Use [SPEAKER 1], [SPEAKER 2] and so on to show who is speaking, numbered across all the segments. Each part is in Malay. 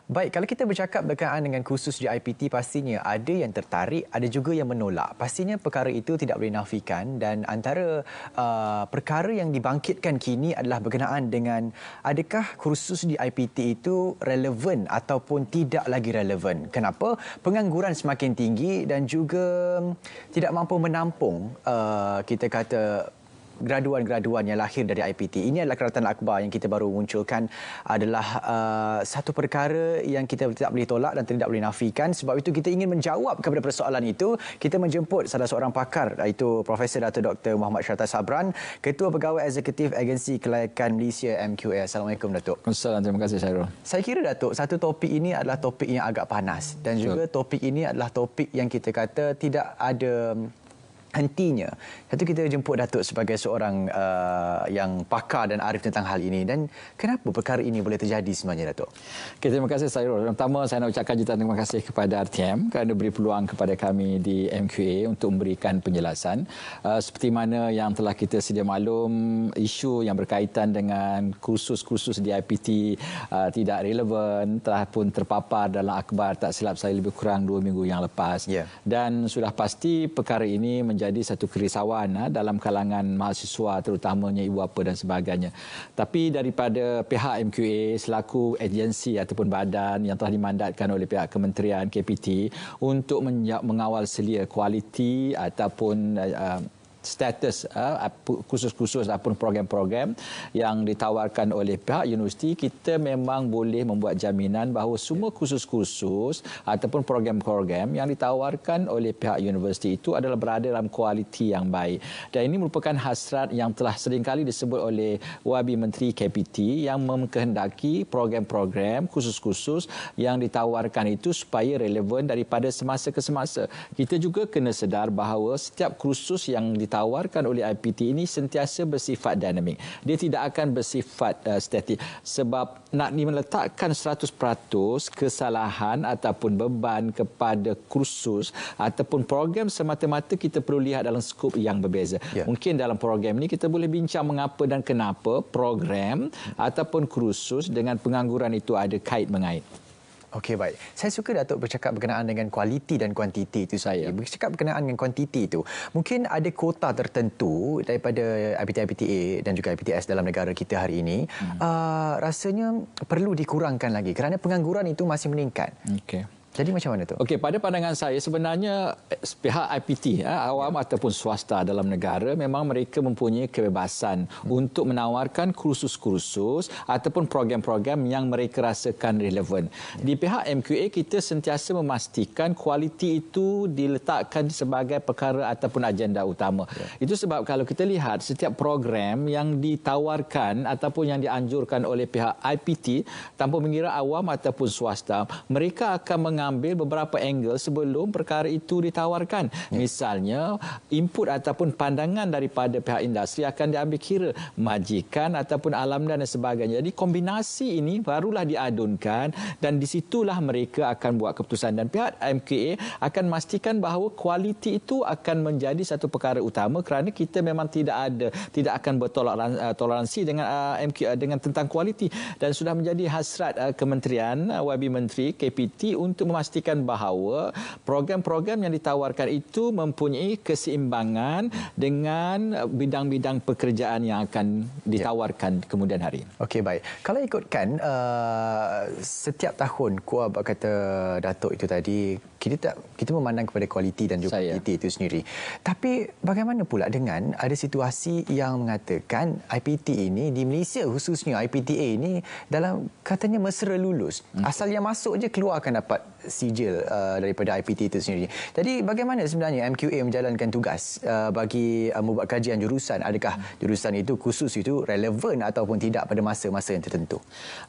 [SPEAKER 1] Baik, kalau kita bercakap berkaitan dengan kursus di IPT, pastinya ada yang tertarik, ada juga yang menolak. Pastinya perkara itu tidak boleh nafikan dan antara perkara yang dibangkitkan kini adalah berkenaan dengan adakah kursus di IPT itu relevan ataupun tidak lagi relevan. Kenapa? Pengangguran semakin tinggi dan juga tidak mampu menampung kita kata graduan-graduan yang lahir dari IPT. Ini adalah keratan akbar yang kita baru munculkan, adalah satu perkara yang kita tidak boleh tolak dan tidak boleh nafikan. Sebab itu kita ingin menjawab kepada persoalan itu. Kita menjemput salah seorang pakar, iaitu Profesor Dato' Dr. Muhammad Syarta Sabran, Ketua Pegawai Eksekutif Agensi Kelayakan Malaysia MQA. Assalamualaikum, Datuk.
[SPEAKER 2] Assalamualaikum, terima kasih Syahrul.
[SPEAKER 1] Saya kira, Datuk, satu topik ini adalah topik yang agak panas dan juga topik ini adalah topik yang kita kata tidak ada hentinya. Satu, kita jemput Datuk sebagai seorang yang pakar dan arif tentang hal ini. Dan kenapa perkara ini boleh terjadi sebenarnya, Datuk?
[SPEAKER 2] Okay, terima kasih Syahrul. Pertama, saya nak ucapkan jutaan terima kasih kepada RTM kerana beri peluang kepada kami di MQA untuk memberikan penjelasan. Seperti mana yang telah kita sedia maklum, isu yang berkaitan dengan kursus-kursus di IPT tidak relevan telah pun terpapar dalam akhbar, tak silap saya, lebih kurang 2 minggu yang lepas. Dan sudah pasti perkara ini menjadi satu kerisauan dalam kalangan mahasiswa, terutamanya ibu bapa dan sebagainya. Tapi daripada pihak MQA selaku agensi ataupun badan yang telah dimandatkan oleh pihak Kementerian KPT untuk mengawal selia kualiti ataupun status kursus-kursus ataupun program-program yang ditawarkan oleh pihak universiti, kita memang boleh membuat jaminan bahawa semua kursus-kursus ataupun program-program yang ditawarkan oleh pihak universiti itu adalah berada dalam kualiti yang baik. Dan ini merupakan hasrat yang telah seringkali disebut oleh Wabi Menteri KPT yang mengkehendaki program-program kursus-kursus yang ditawarkan itu supaya relevan daripada semasa ke semasa. Kita juga kena sedar bahawa setiap kursus yang ditawarkan oleh IPT ini sentiasa bersifat dinamik. Dia tidak akan bersifat statik. Sebab nak meletakkan 100% kesalahan ataupun beban kepada kursus ataupun program semata-mata, kita perlu lihat dalam skop yang berbeza. Mungkin dalam program ini kita boleh bincang mengapa dan kenapa program ataupun kursus dengan pengangguran itu ada kait-mengait.
[SPEAKER 1] Okey, baik. Saya suka Datuk bercakap berkenaan dengan kualiti dan kuantiti itu saya. Bercakap berkenaan dengan kuantiti itu, mungkin ada kota tertentu daripada IPT-IPTA dan juga IPTS dalam negara kita hari ini, rasanya perlu dikurangkan lagi kerana pengangguran itu masih meningkat.
[SPEAKER 2] Okey.
[SPEAKER 1] Jadi macam mana tu?
[SPEAKER 2] Okey, pada pandangan saya sebenarnya pihak IPT awam ataupun swasta dalam negara memang mereka mempunyai kebebasan untuk menawarkan kursus-kursus ataupun program-program yang mereka rasakan relevan. Di pihak MQA kita sentiasa memastikan kualiti itu diletakkan sebagai perkara ataupun agenda utama. Itu sebab kalau kita lihat setiap program yang ditawarkan ataupun yang dianjurkan oleh pihak IPT tanpa mengira awam ataupun swasta, mereka akan mengambil beberapa angle sebelum perkara itu ditawarkan. Misalnya, input ataupun pandangan daripada pihak industri akan diambil kira, majikan ataupun alam dan sebagainya. Jadi kombinasi ini barulah diadunkan dan di situlah mereka akan buat keputusan. Dan pihak MQA akan memastikan bahawa kualiti itu akan menjadi satu perkara utama kerana kita memang tidak akan bertoleransi dengan MQA dengan tentang kualiti, dan sudah menjadi hasrat Kementerian Wabi Menteri KPT untuk memastikan bahawa program-program yang ditawarkan itu mempunyai keseimbangan dengan bidang-bidang pekerjaan yang akan ditawarkan kemudian hari.
[SPEAKER 1] Okey, baik. Kalau ikutkan setiap tahun kuab kata Datuk itu tadi, kita memandang kepada kualiti dan juga kuantiti itu sendiri. Tapi bagaimana pula dengan ada situasi yang mengatakan IPT ini di Malaysia, khususnya IPTA ini, dalam katanya mesra lulus. Asal yang masuk je keluar akan dapat sijil daripada IPT itu sendiri. Jadi bagaimana sebenarnya MQA menjalankan tugas bagi membuat kajian jurusan? Adakah jurusan itu, kursus itu relevan ataupun tidak pada masa-masa yang tertentu?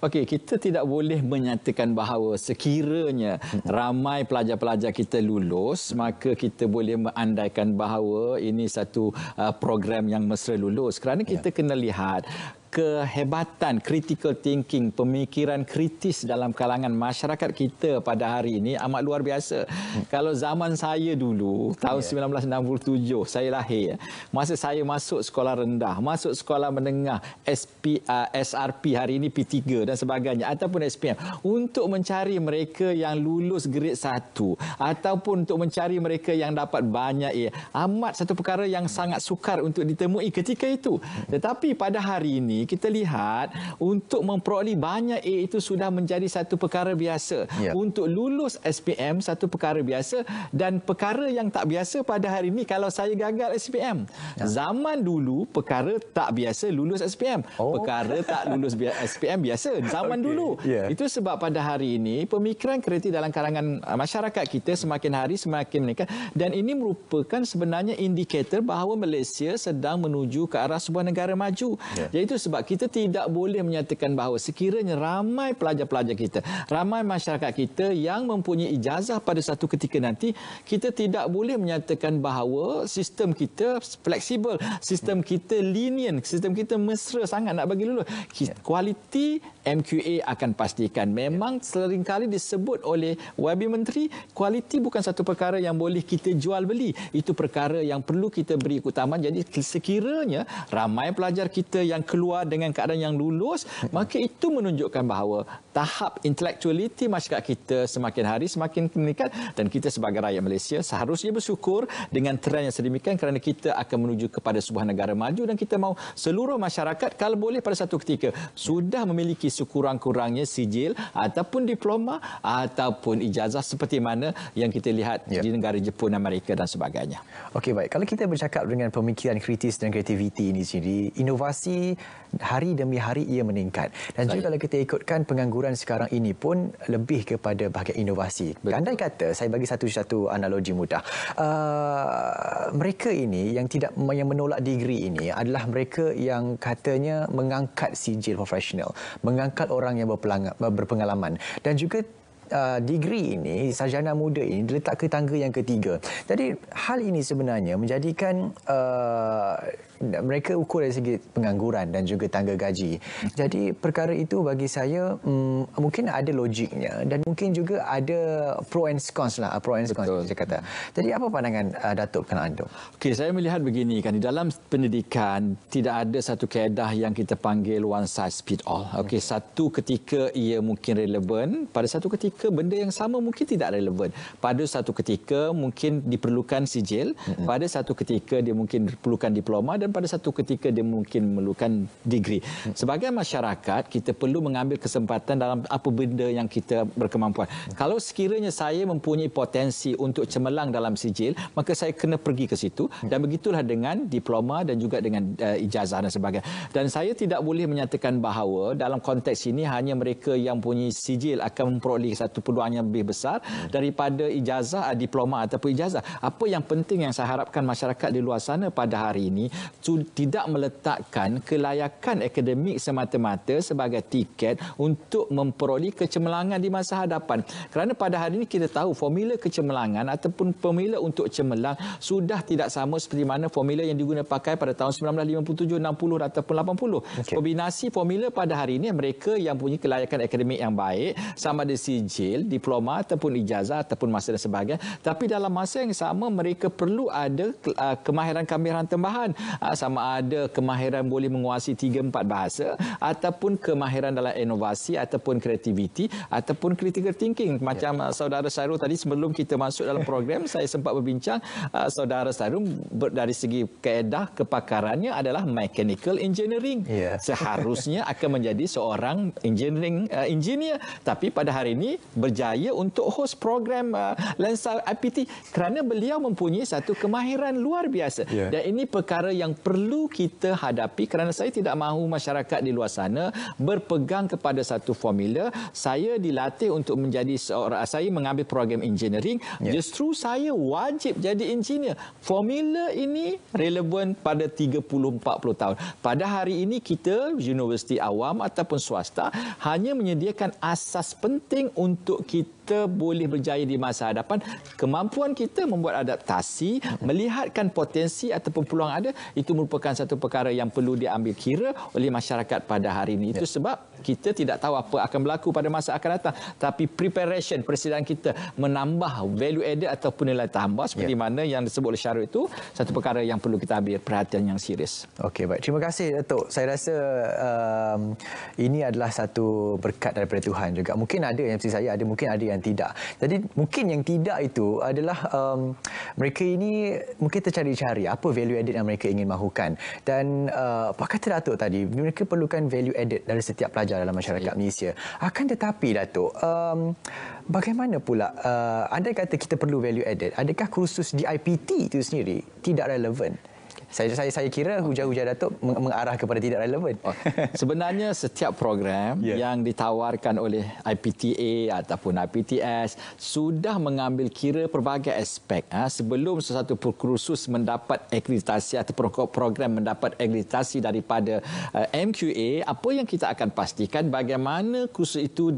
[SPEAKER 2] Okey, kita tidak boleh menyatakan bahawa sekiranya ramai pelajar-pelajar kita lulus, maka kita boleh mengandaikan bahawa ini satu program yang mesra lulus. Kerana kita kena lihat kehebatan critical thinking, pemikiran kritis dalam kalangan masyarakat kita pada hari ini amat luar biasa. Kalau zaman saya dulu, tahun 1967, saya lahir, masa saya masuk sekolah rendah, masuk sekolah menengah, SRP, hari ini P3 dan sebagainya, ataupun SPM, untuk mencari mereka yang lulus grade 1, ataupun untuk mencari mereka yang dapat banyak A, amat satu perkara yang sangat sukar untuk ditemui ketika itu. Tetapi pada hari ini, kita lihat untuk memperoleh banyak A itu sudah menjadi satu perkara biasa. Untuk lulus SPM satu perkara biasa, dan perkara yang tak biasa pada hari ini kalau saya gagal SPM. Zaman dulu perkara tak biasa lulus SPM. Perkara tak lulus SPM biasa zaman dulu. Itu sebab pada hari ini pemikiran kreatif dalam kalangan masyarakat kita semakin hari semakin meningkat, dan ini merupakan sebenarnya indikator bahawa Malaysia sedang menuju ke arah sebuah negara maju. Iaitu sebab kita tidak boleh menyatakan bahawa sekiranya ramai pelajar-pelajar kita, ramai masyarakat kita yang mempunyai ijazah pada satu ketika nanti, kita tidak boleh menyatakan bahawa sistem kita fleksibel, sistem kita lenient, sistem kita mesra sangat nak bagi lulus. Kualiti MQA akan pastikan. Memang seringkali disebut oleh YB Menteri, kualiti bukan satu perkara yang boleh kita jual beli. Itu perkara yang perlu kita beri keutamaan. Jadi sekiranya ramai pelajar kita yang keluar dengan keadaan yang lulus, maka itu menunjukkan bahawa tahap intellectuality masyarakat kita semakin hari semakin meningkat, dan kita sebagai rakyat Malaysia seharusnya bersyukur dengan trend yang sedemikian, kerana kita akan menuju kepada sebuah negara maju, dan kita mahu seluruh masyarakat kalau boleh pada satu ketika sudah memiliki sekurang-kurangnya sijil ataupun diploma ataupun ijazah seperti mana yang kita lihat di negara Jepun, Amerika dan sebagainya.
[SPEAKER 1] Okey, baik. Kalau kita bercakap dengan pemikiran kritis dan kreativiti ini sendiri, inovasi hari demi hari ia meningkat. Dan juga kalau kita ikutkan pengangguran sekarang ini pun lebih kepada bahagian inovasi. Andai kata, saya bagi satu analogi mudah. Mereka ini yang menolak degree ini adalah mereka yang katanya mengangkat sijil profesional, mengangkat orang yang berpengalaman, dan juga degree ini, sarjana muda ini diletak ke tangga yang ketiga. Jadi hal ini sebenarnya menjadikan mereka ukur dari segi pengangguran dan juga tangga gaji. Jadi perkara itu bagi saya mungkin ada logiknya, dan mungkin juga ada pro and cons lah, pro and cons saya kata. Jadi apa pandangan Datuk Kanan Andong?
[SPEAKER 2] Okey, saya melihat begini kan, di dalam pendidikan tidak ada satu kaedah yang kita panggil one size fit all. Okey, satu ketika ia mungkin relevan, pada satu ketika benda yang sama mungkin tidak relevan. Pada satu ketika mungkin diperlukan sijil, pada satu ketika dia mungkin diperlukan diploma, dan pada satu ketika dia mungkin memerlukan degree. Sebagai masyarakat, kita perlu mengambil kesempatan dalam apa benda yang kita berkemampuan. Kalau sekiranya saya mempunyai potensi untuk cemerlang dalam sijil, maka saya kena pergi ke situ, dan begitulah dengan diploma dan juga dengan ijazah dan sebagainya. Dan saya tidak boleh menyatakan bahawa dalam konteks ini hanya mereka yang mempunyai sijil akan memperoleh satu peluang yang lebih besar daripada ijazah, diploma ataupun ijazah. Apa yang penting yang saya harapkan masyarakat di luar sana pada hari ini tidak meletakkan kelayakan akademik semata-mata sebagai tiket untuk memperoleh kecemerlangan di masa hadapan. Kerana pada hari ini kita tahu formula kecemerlangan ataupun formula untuk cemerlang sudah tidak sama seperti mana formula yang digunakan pakai pada tahun 1957, 60 ataupun 80. Kombinasi formula pada hari ini mereka yang punya kelayakan akademik yang baik, sama ada sijil, diploma ataupun ijazah ataupun masa dan sebagainya. Tapi dalam masa yang sama mereka perlu ada kemahiran-kemahiran tambahan. Sama ada kemahiran boleh menguasai 3-4 bahasa, ataupun kemahiran dalam inovasi ataupun kreativiti ataupun critical thinking. Macam saudara Sairul tadi sebelum kita masuk dalam program, saya sempat berbincang, saudara Sairul dari segi kaedah kepakarannya adalah mechanical engineering. Seharusnya akan menjadi seorang engineer, tapi pada hari ini berjaya untuk host program Lensa IPT kerana beliau mempunyai satu kemahiran luar biasa. Dan ini perkara yang perlu kita hadapi, kerana saya tidak mahu masyarakat di luar sana berpegang kepada satu formula. Saya dilatih untuk menjadi seorang, saya mengambil program engineering, justru saya wajib jadi engineer. Formula ini relevan pada 30-40 tahun. Pada hari ini kita universiti awam ataupun swasta hanya menyediakan asas penting untuk kita kita boleh berjaya di masa hadapan, kemampuan kita membuat adaptasi, melihatkan potensi ataupun peluang ada, itu merupakan satu perkara yang perlu diambil kira oleh masyarakat pada hari ini. Itu sebab kita tidak tahu apa akan berlaku pada masa akan datang. Tapi preparation, persediaan kita menambah value added ataupun nilai tambah seperti mana yang disebut oleh Syarul itu, satu perkara yang perlu kita ambil perhatian yang serius.
[SPEAKER 1] Okey, baik. Terima kasih, Datuk. Saya rasa ini adalah satu berkat daripada Tuhan juga. Mungkin ada yang seperti saya, mungkin ada yang tidak. Jadi mungkin yang tidak itu adalah mereka ini mungkin tercari-cari apa value added yang mereka ingin mahukan. Dan apa kata Datuk tadi, mereka perlukan value added dari setiap pelajar dalam masyarakat Malaysia. Akan tetapi, Datuk, bagaimana pula anda kata kita perlu value added, adakah kursus di IPT itu sendiri tidak relevan? Saya kira hujah-hujah Datuk mengarah kepada tidak relevan.
[SPEAKER 2] Sebenarnya setiap program yang ditawarkan oleh IPTA ataupun IPTS sudah mengambil kira pelbagai aspek. Sebelum sesuatu kursus mendapat akreditasi atau program mendapat akreditasi daripada MQA, apa yang kita akan pastikan bagaimana kursus itu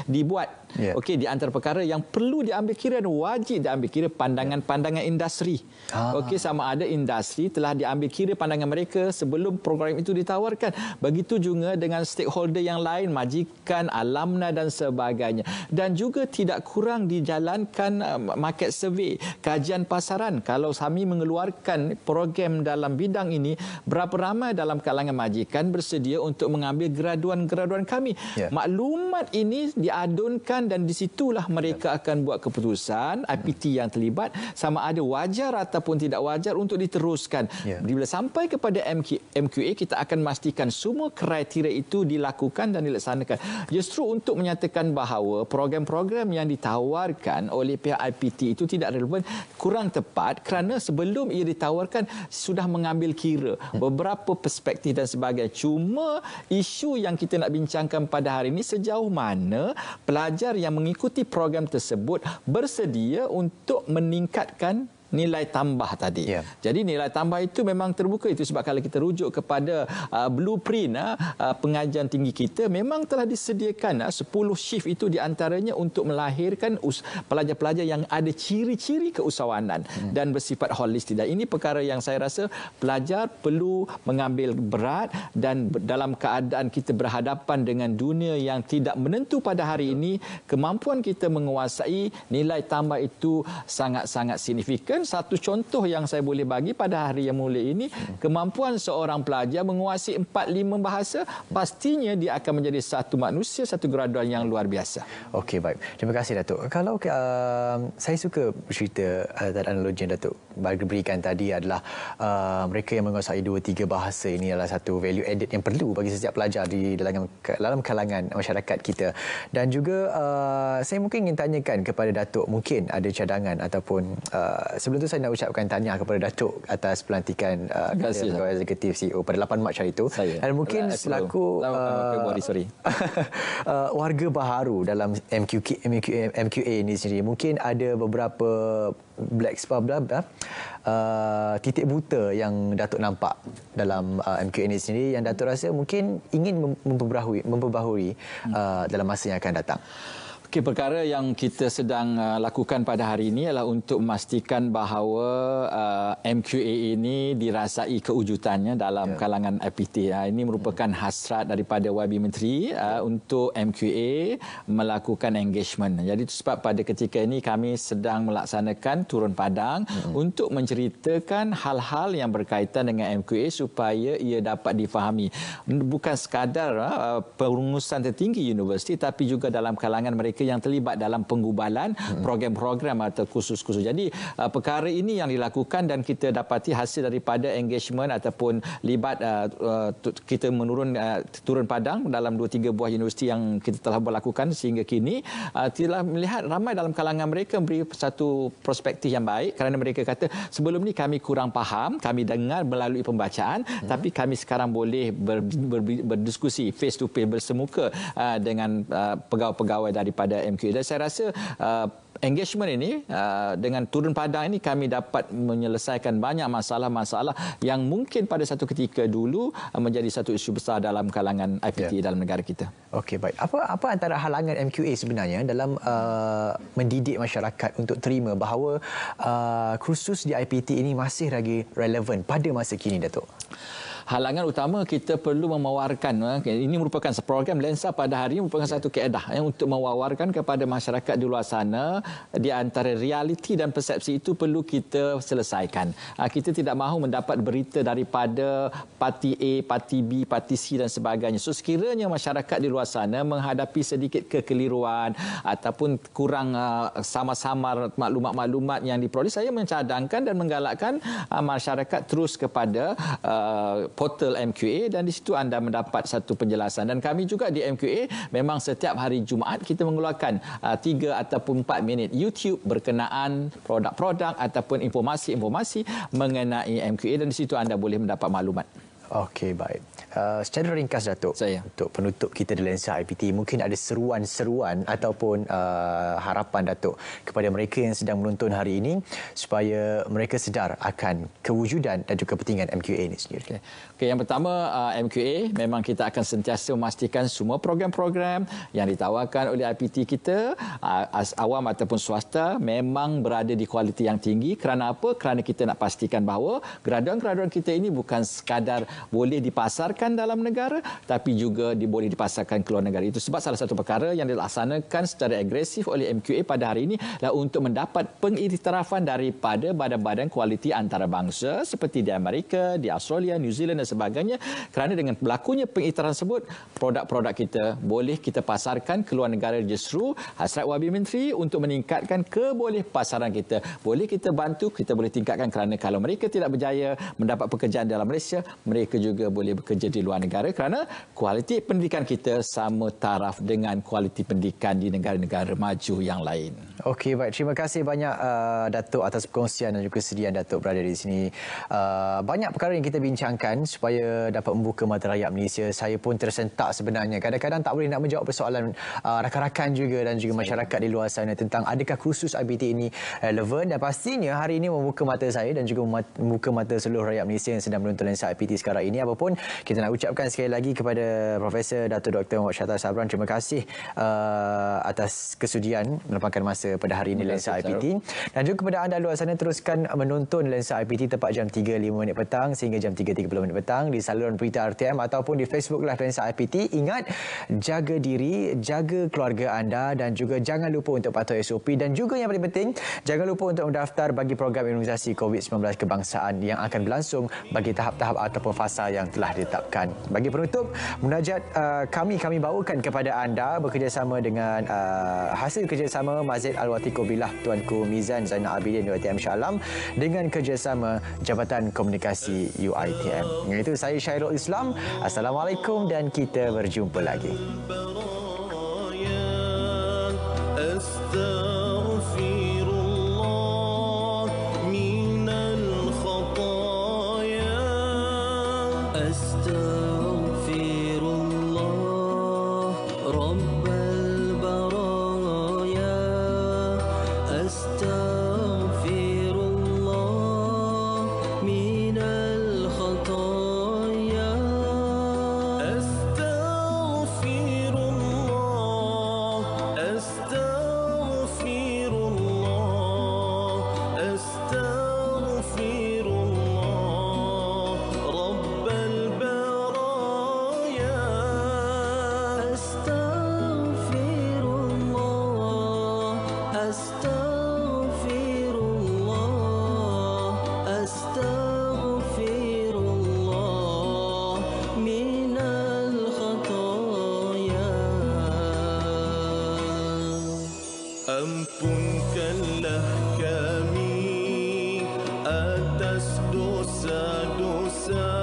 [SPEAKER 2] dibuat. Okey, di antara perkara yang perlu diambil kira dan wajib diambil kira pandangan-pandangan industri. Okey, sama ada industri telah diambil kira pandangan mereka sebelum program itu ditawarkan. Begitu juga dengan stakeholder yang lain, majikan, alumni dan sebagainya. Dan juga tidak kurang dijalankan market survey, kajian pasaran. Kalau kami mengeluarkan program dalam bidang ini, berapa ramai dalam kalangan majikan bersedia untuk mengambil graduan-graduan kami. Maklumat ini diadunkan dan di situlah mereka akan buat keputusan IPT yang terlibat sama ada wajar ataupun tidak wajar untuk diteruskan. Bila sampai kepada MQA, kita akan memastikan semua kriteria itu dilakukan dan dilaksanakan. Justru untuk menyatakan bahawa program-program yang ditawarkan oleh pihak IPT itu tidak relevan, kurang tepat kerana sebelum ia ditawarkan sudah mengambil kira beberapa perspektif dan sebagainya. Cuma isu yang kita nak bincangkan pada hari ini, sejauh mana pelajar yang mengikuti program tersebut bersedia untuk meningkatkan nilai tambah tadi. Jadi nilai tambah itu memang terbuka. Itu sebab kalau kita rujuk kepada blueprint pengajian tinggi kita, memang telah disediakan 10 shift itu di antaranya untuk melahirkan pelajar-pelajar yang ada ciri-ciri keusahawanan dan bersifat holistik. Dan ini perkara yang saya rasa pelajar perlu mengambil berat, dan dalam keadaan kita berhadapan dengan dunia yang tidak menentu pada hari ini, kemampuan kita menguasai nilai tambah itu sangat-sangat signifikan. Satu contoh yang saya boleh bagi pada hari yang mulia ini, kemampuan seorang pelajar menguasai 4-5 bahasa, pastinya dia akan menjadi satu manusia, satu graduan yang luar biasa.
[SPEAKER 1] Okey, baik. Terima kasih, Datuk. Kalau saya suka bercerita analogi yang Datuk berikan tadi adalah mereka yang menguasai 2-3 bahasa ini adalah satu value added yang perlu bagi setiap pelajar di dalam kalangan masyarakat kita. Dan juga saya mungkin ingin tanyakan kepada Datuk, mungkin ada cadangan ataupun sebelum tu saya nak ucapkan tahniah kepada Datuk atas pelantikan Ketua Eksekutif CEO pada 8 Mac hari itu. Dan mungkin selaku warga baharu dalam MQA ini sendiri, mungkin ada beberapa black spot titik buta yang Datuk nampak dalam MQA ini sendiri yang Datuk rasa mungkin ingin memperbaharui dalam masa yang akan datang.
[SPEAKER 2] Okey, perkara yang kita sedang lakukan pada hari ini adalah untuk memastikan bahawa MQA ini dirasai kewujudannya dalam kalangan IPT. Ini merupakan hasrat daripada YB Menteri untuk MQA melakukan engagement. Jadi itu sebab pada ketika ini kami sedang melaksanakan turun padang untuk menceritakan hal-hal yang berkaitan dengan MQA supaya ia dapat difahami. Bukan sekadar pengurusan tertinggi universiti, tapi juga dalam kalangan mereka yang terlibat dalam penggubalan program-program atau kursus-kursus. Jadi perkara ini yang dilakukan dan kita dapati hasil daripada engagement ataupun libat kita turun padang dalam 2-3 buah universiti yang kita telah berlakukan sehingga kini, telah melihat ramai dalam kalangan mereka memberi satu perspektif yang baik kerana mereka kata sebelum ni kami kurang faham, kami dengar melalui pembacaan, tapi kami sekarang boleh berdiskusi face to face bersemuka dengan pegawai-pegawai daripada kepada MQA. Dan saya rasa engagement ini dengan turun padang ini kami dapat menyelesaikan banyak masalah-masalah yang mungkin pada satu ketika dulu menjadi satu isu besar dalam kalangan IPT dalam negara kita.
[SPEAKER 1] Okey, baik. Apa antara halangan MQA sebenarnya dalam mendidik masyarakat untuk terima bahawa kursus di IPT ini masih lagi relevan pada masa kini, Datuk?
[SPEAKER 2] Halangan utama kita perlu mewawarkan, ini merupakan program Lensa pada hari ini merupakan satu kaedah untuk mewawarkan kepada masyarakat di luar sana di antara realiti dan persepsi itu perlu kita selesaikan. Kita tidak mahu mendapat berita daripada parti A, parti B, parti C dan sebagainya. So sekiranya masyarakat di luar sana menghadapi sedikit kekeliruan ataupun kurang samar-samar maklumat-maklumat yang diperoleh, saya mencadangkan dan menggalakkan masyarakat terus kepada portal MQA dan di situ anda mendapat satu penjelasan. Dan kami juga di MQA memang setiap hari Jumaat kita mengeluarkan 3 ataupun 4 minit YouTube berkenaan produk-produk ataupun informasi-informasi mengenai MQA dan di situ anda boleh mendapat maklumat.
[SPEAKER 1] Okey, baik. Secara ringkas, Datuk, untuk penutup kita di Lensa IPT, mungkin ada seruan-seruan ataupun harapan, Datuk, kepada mereka yang sedang menonton hari ini supaya mereka sedar akan kewujudan dan juga kepentingan MQA ini sendiri.
[SPEAKER 2] Okey, yang pertama, MQA memang kita akan sentiasa memastikan semua program-program yang ditawarkan oleh IPT kita, awam ataupun swasta, memang berada di kualiti yang tinggi. Kerana apa? Kerana kita nak pastikan bahawa graduan-graduan kita ini bukan sekadar boleh dipasarkan dalam negara tapi juga boleh dipasarkan ke luar negara. Itu sebab salah satu perkara yang dilaksanakan secara agresif oleh MQA pada hari ini adalah untuk mendapat pengiktirafan daripada badan-badan kualiti antarabangsa seperti di Amerika, di Australia, New Zealand dan sebagainya. Kerana dengan berlakunya pengiktirafan tersebut, produk-produk kita boleh kita pasarkan ke luar negara justru hasrat Wabi Menteri untuk meningkatkan keboleh pasaran kita. Boleh kita bantu, kita boleh tingkatkan kerana kalau mereka tidak berjaya mendapat pekerjaan dalam Malaysia, mereka juga boleh bekerja di luar negara kerana kualiti pendidikan kita sama taraf dengan kualiti pendidikan di negara-negara maju yang lain.
[SPEAKER 1] Okey, baik. Terima kasih banyak Datuk atas perkongsian dan juga sediaan Datuk berada di sini. Banyak perkara yang kita bincangkan supaya dapat membuka mata rakyat Malaysia. Saya pun tersentak sebenarnya. Kadang-kadang tak boleh nak menjawab persoalan rakan-rakan juga dan juga masyarakat di luar sana tentang adakah kursus IPT ini relevan, dan pastinya hari ini membuka mata saya dan juga membuka mata seluruh rakyat Malaysia yang sedang menonton Lensa IPT sekarang ini. Apapun, kita nak ucapkan sekali lagi kepada Profesor Datuk Dr. Muhammad Syahtar Sabran, terima kasih atas kesudian meluangkan masa pada hari ini Lensa IPT. Dan juga kepada anda luar sana, teruskan menonton Lensa IPT tepat jam 3.05 petang sehingga jam 3.30 petang di saluran berita RTM ataupun di Facebook Live Lensa IPT. Ingat, jaga diri, jaga keluarga anda dan juga jangan lupa untuk patuh SOP, dan juga yang paling penting, jangan lupa untuk mendaftar bagi program imunisasi COVID-19 kebangsaan yang akan berlangsung bagi tahap-tahap ataupun fasa yang telah ditetapkan. Bagi penutup, munajat kami bawakan kepada anda bekerjasama dengan hasil kerjasama Masjid Al-Watiqo Billah Tuanku Mizan Zainal Abidin UiTM Shah Alam dengan kerjasama Jabatan Komunikasi UiTM. Itu saya Syairul Islam. Assalamualaikum dan kita berjumpa lagi.
[SPEAKER 3] Ampunkanlah kami atas dosa-dosa